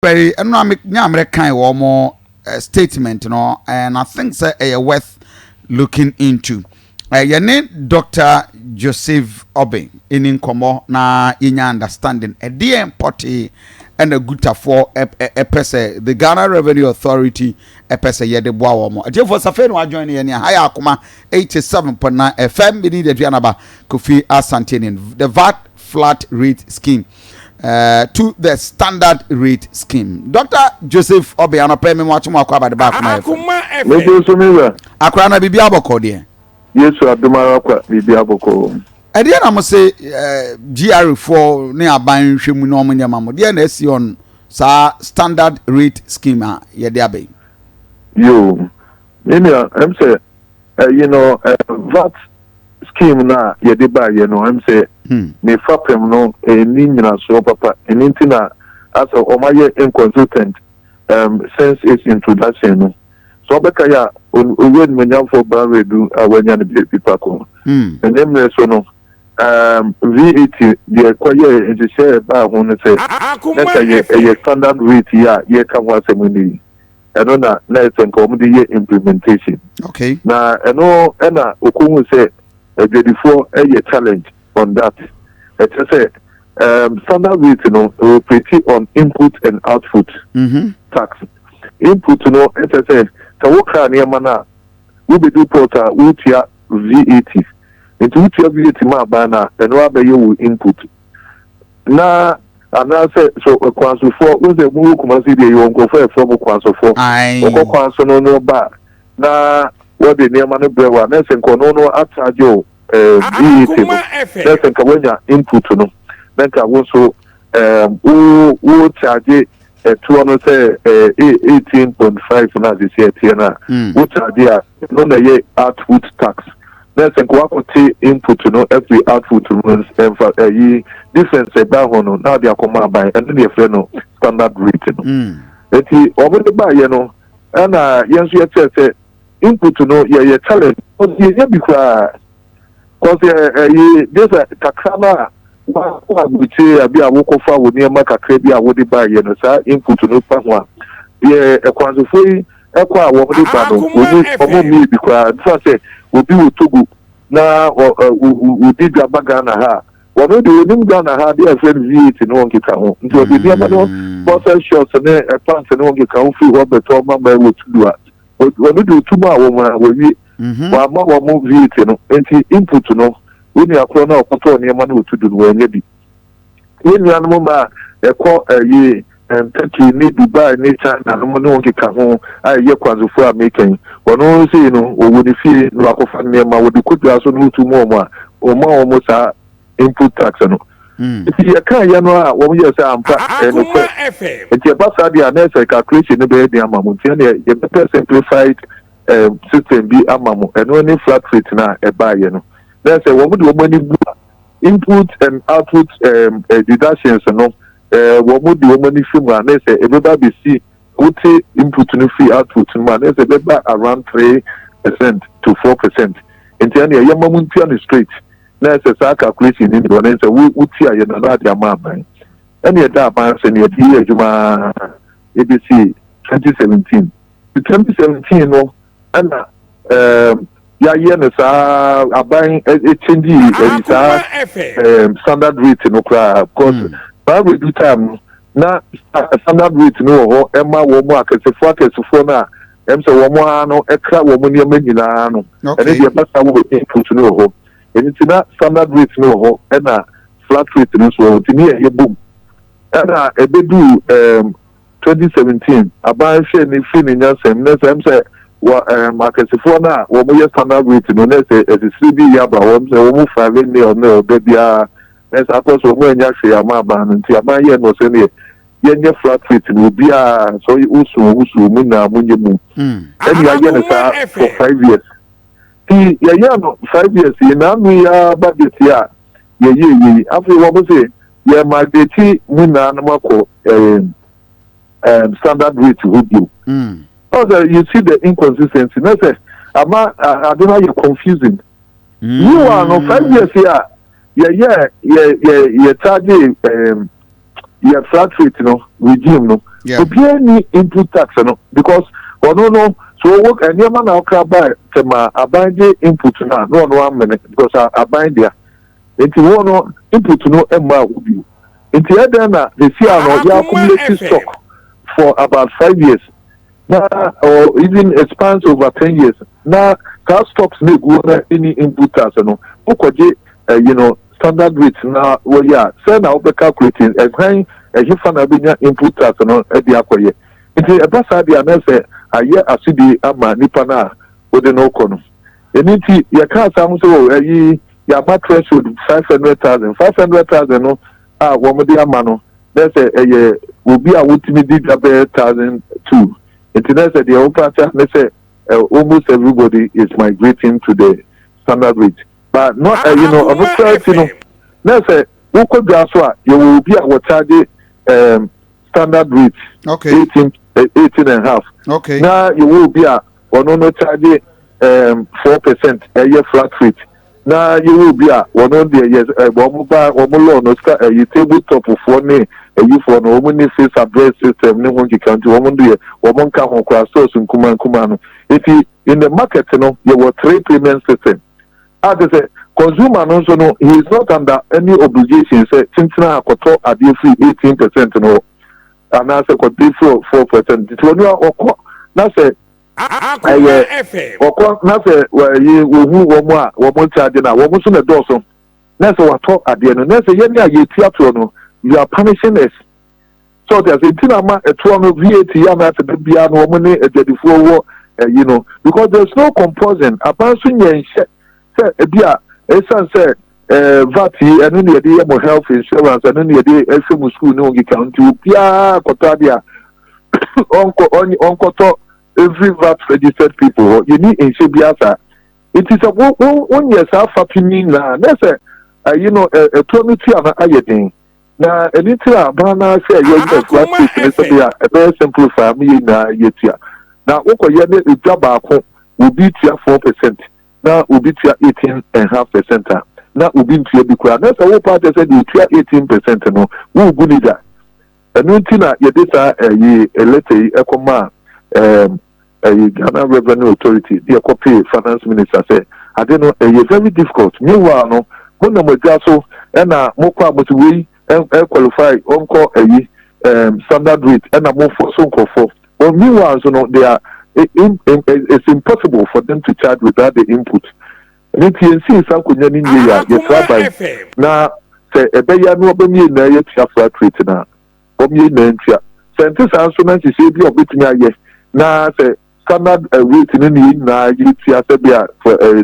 very economic nyamre kind one more statement, and I think say worth looking into. Your name Dr. Joseph Obeng in Komo na inya understanding a DM party and a GUTA for a pese the Ghana Revenue Authority a pese ye de boa mo. Je for safen wa join ye higher Akoma 87.9 FM bi the Dianaba Kofi Asanteni the VAT Flat rate scheme to the standard rate scheme. Dr. Joseph Obeng anope me watch mo akwa ba de ba Akoma FM. Akra na bibia boko de. Yes, Adumara kwa bibi aboko. Ede na mo say GR4 ne aban hwemu no mo nyama mo. De na esi on sa standard rate scheme a ye de abai. Yo. I'm say VAT scheme na ye de ba ye no I'm say me fapem no ni nyina so papa enti na as o ma ye inconsistent since its introduction no. So Bekaya when Manyam for Barredu when you people come. And then so no VAT the acquire and the share by one say that's a standard rate ye come once a money. I don't know let's comedy implementation. Okay. Now I know Anna Okumu say before a challenge on that. It's say standard rate will pretty on input and output tax. Input it's say so what can you mana? We be do porter utia VAT. Into utia VAT ma bana and what be you input. Na and I say so a kwanso for we the move come see the you go for from kwanso for. Oko kwanso no ba. Na what the near man brewa na se nko no atajo VAT. Na se nka wanya input no. Na nka wo so wo charge 18.5 na this year tiana which are there no na ye output tax then say kwa kote input no every output runs and for difference ba hono na dia koma ban and the friend no standard rate no eti obo ba ye no na yenso ye say input no ye challenge o ye bi kwa cause this takrama wa buche abi awokofa wo ne ma kakra bi a wo de ba ye no sa input no pa ho a ye ekwanzofo yi ekwa wo de ba no omo mi bi kwa so say obi wo togu na wo di gabaga na ha wo no de nim ga na ha de friend VAT no nkita ho nti obi bi ama no bottle shots ne pants no nkita ho fi wo beto ma ma wo tudu a wo no de tuma wo ma wo wi wa ma wo mo VAT no nti input no when you are crown of control near man to do when you when you are no more ye and Turkey need Dubai nature and no one can home I ye quasi for making or no say or would you feel like of near my would could also know to more or more almost input tax no if you can't you know what we say I'm it's your pass the answer calculation be the amount you better simplified system be amamo and only flat rate na e buy you there's a woman money input and output deductions no woman the money film and they say everybody see what input no fee output man there's a around 3% to 4% in the end your mom on the straight there's a calculation in the one say we see you know that your mom and your dad man say your year juma ABC 2017 no and ya yen sa aban change standard rate no kra because by we do time na standard rate no ho ema wo mo akesefo na em se wo mo ano ekra wo mo ne nyina no ene de pasa wo input no ho eni tina standard rate no ho na flat rate no so tini e boom na ebedu 2017 aban hwe ne fi ne nyasem na sem se wa akesefo na wo mo standard rate no na se SCB ya ba wo se wo mo 5 ne o na obia na sa ko so mo nya hwe ama ba no nti aban ye no se ne yenye flat rate no bia so usu mu na munye mu eni ya ye na sa for 5 years ti ya no 5 years na nu ya budget ya ye afi wo mo se ye ma beti mu na na mako standard rate review also you see the inconsistency no say ama I don't know you confusing you are no 5 years here yeah charge yeah flat rate regime Yeah. any input tax because no so work and your man now buy abide input now no 1 minute because abide there into one input emma will be into other they see your accumulated stock for about 5 years now or even expands over 10 years now car stocks make any input tax standard rates now well yeah say now be calculating as high as you find a input tax at the acquire into a bus idea and say a year as the ama nipana with the no kono and your car sounds so your mattress should 500,000 no woman the amano that's a will be a ultimate did a 1,002 internet the open let's say almost everybody is migrating to the standard rate. But not I'm not trying let's say who could you will be a charge standard rate Okay. 18 and a half. Okay. Now you will be a no charge 4% a year flat rate. Now you will be a one on the years a tabletop of 1 day a you for no woman face address system no one can do woman come across source in Kumano. If you in the market you will 3 payment system. As I say, consumer also no, he is not under any obligation. Say, since now I got a deal free 18% no, and I say got deal free 4%. It's when you are now say, now say, well, you who one more charge now, one more soon a dozen. Now say what talk at the end. Now say, yeah, you theatre no, you are punishing us. So there's a thing about a 12 VAT, I'm at the piano, woman, a 34, because there's no compulsion. A person you ebia esan say VAT enu ne dey mo health insurance enu ne dey efem school no ngi count bia kota dia onko every VAT registered people you need in biasa it is a one year sa fatimi na say a committee ana ayedin na anything abana say you just say bia a very simplify me na yetia na ukoye ne ejaba ko will be 4%. Now will be 18.5%. Now will be to be clear. That's a part that said you 18% no. Who good is that? And no tina your data a letter Akoma a Ghana Revenue Authority, the copy finance minister said, I don't know a very difficult. Meanwhile no one number so and mokwa but we qualify on standard rate and a more for so for. Well meanwhile so no they are it's impossible for them to charge without the input. And if you see some kunyanin year, now say a beya no be na yet flat rate na. Omi na ntia. Scientists answer to say be obitin aye. Na say standard rate ni na yitia say be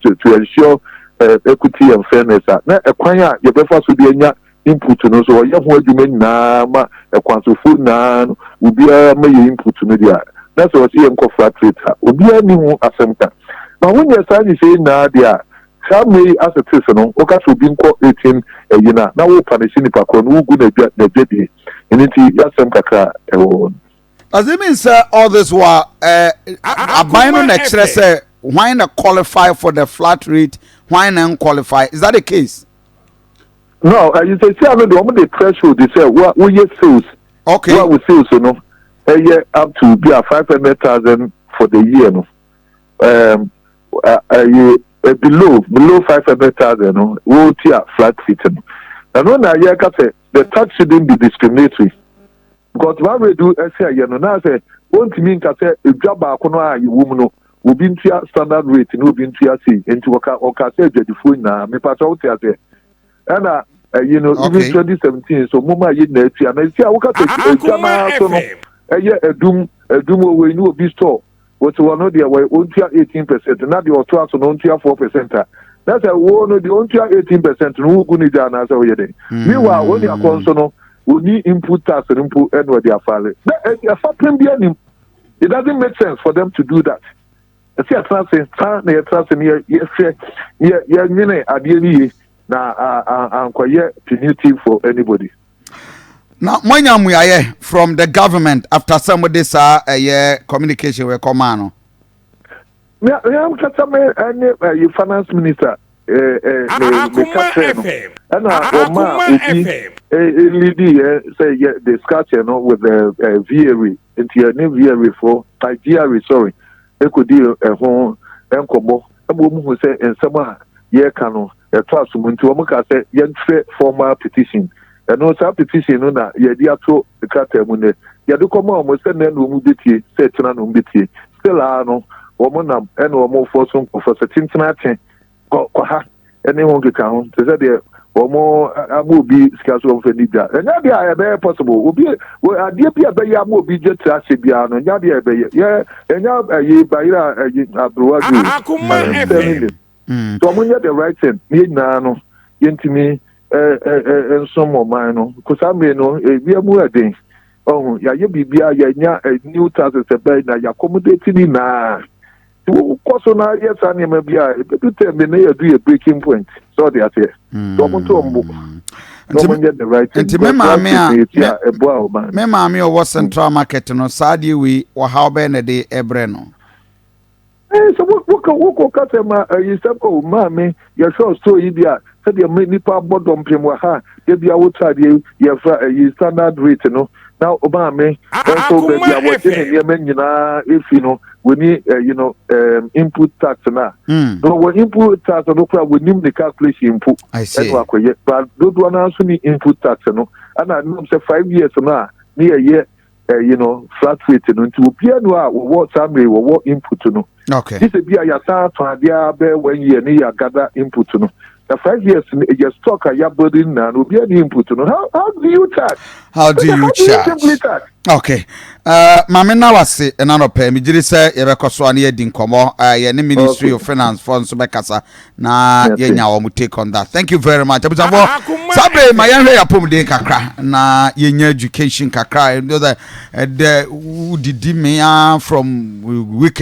to ensure equity and fairness. Na ekwan a ye befa so de anya input no so ye ho adwuma na ma ekwan so fu na obi a ma ye input no dia. That's what you flat rate. Obi ani hu asemka. Now when you start say na dia, some may as a person, oka so bin ko 18 yina. Na wo punish ni pa ko no gu na dedi. Eniti asemka ka ewo. As it means all this while abino next say why not qualify for the flat rate, why not qualify? Is that the case? No, you say I know the threshold they say what we sales. Okay. What we sales no. A year up to be a 500,000 for the year, no. Below 500,000, no. We'll tear flat rate. And when I hear the tax shouldn't be discriminatory. Because what we do, I say, now say, won't mean that a job you woman will be into standard rate, no be into into a say the phone now. Me pass out there. And even 2017, so Muma you know, and I see I work at a doom we know be store. What one of the way on 18%, not the auto on 4%. That's a one of the on 18%. No good is an answer. Meanwhile, when you are concerned, we need input tax and input and what they are filing. It doesn't make sense for them to do that. I see a trust in yes, na punitive for anybody. Now, when you from the government after somebody saw a communication with Komano. I'm a finance minister. Akoma FM. And Akoma lady say the scratch with the VRE into your new VRE for GRE, sorry. They could deal a home and combo. A woman who say and someone ye cano a trust woman to Omaka say young formal petition. And no sub petition on that ye dear to the cartel when they do come on was send them umubiti, set to an umbiti. Still I know woman and or more for some for certain anyone can count. They said there or more I will be scarce of any that. And that be very possible. Will be well, I dear be a bay, I will be just as a piano, and Yabi a bay, yeah, and now a ye by a so when you're the right thing, need nano, into me, and some more mine, because I may know we are more things. Oh, yeah, you be a new task as a bay, now you're accommodating now. Because now, yes, I may be a do a breaking point. So they are here. Don't get the right thing. Me mammy or was central market no sadi we or how benedy ebreno. So what customer you said, oh, mammy, you're so idiot. Said you made nipa bottom pim waha, you be outside you, you standard rate, you know. Now, Obama, also baby, I was in Yemen, if you know, we need, input tax now. No, when input tax, no problem, we need the calculation input. I see. But don't one answer me input tax, no. And I know, say 5 years now, near a year, flat rate, and to appear no, what somebody or what input to know. Okay. This is be a yata to a dear 1 year near gather input to know. The 5 years, your stock are your burden and will be an input to know. How do you tax? How do you charge? Okay. Mama now I say another pay. Me just say you because one year didn't come out. Any Ministry of Finance funds Bekasa na yenya omu take on that. Thank you very much. Sabe my young lady apom de kakra na yenya education kakra. You know that the did me from weekend.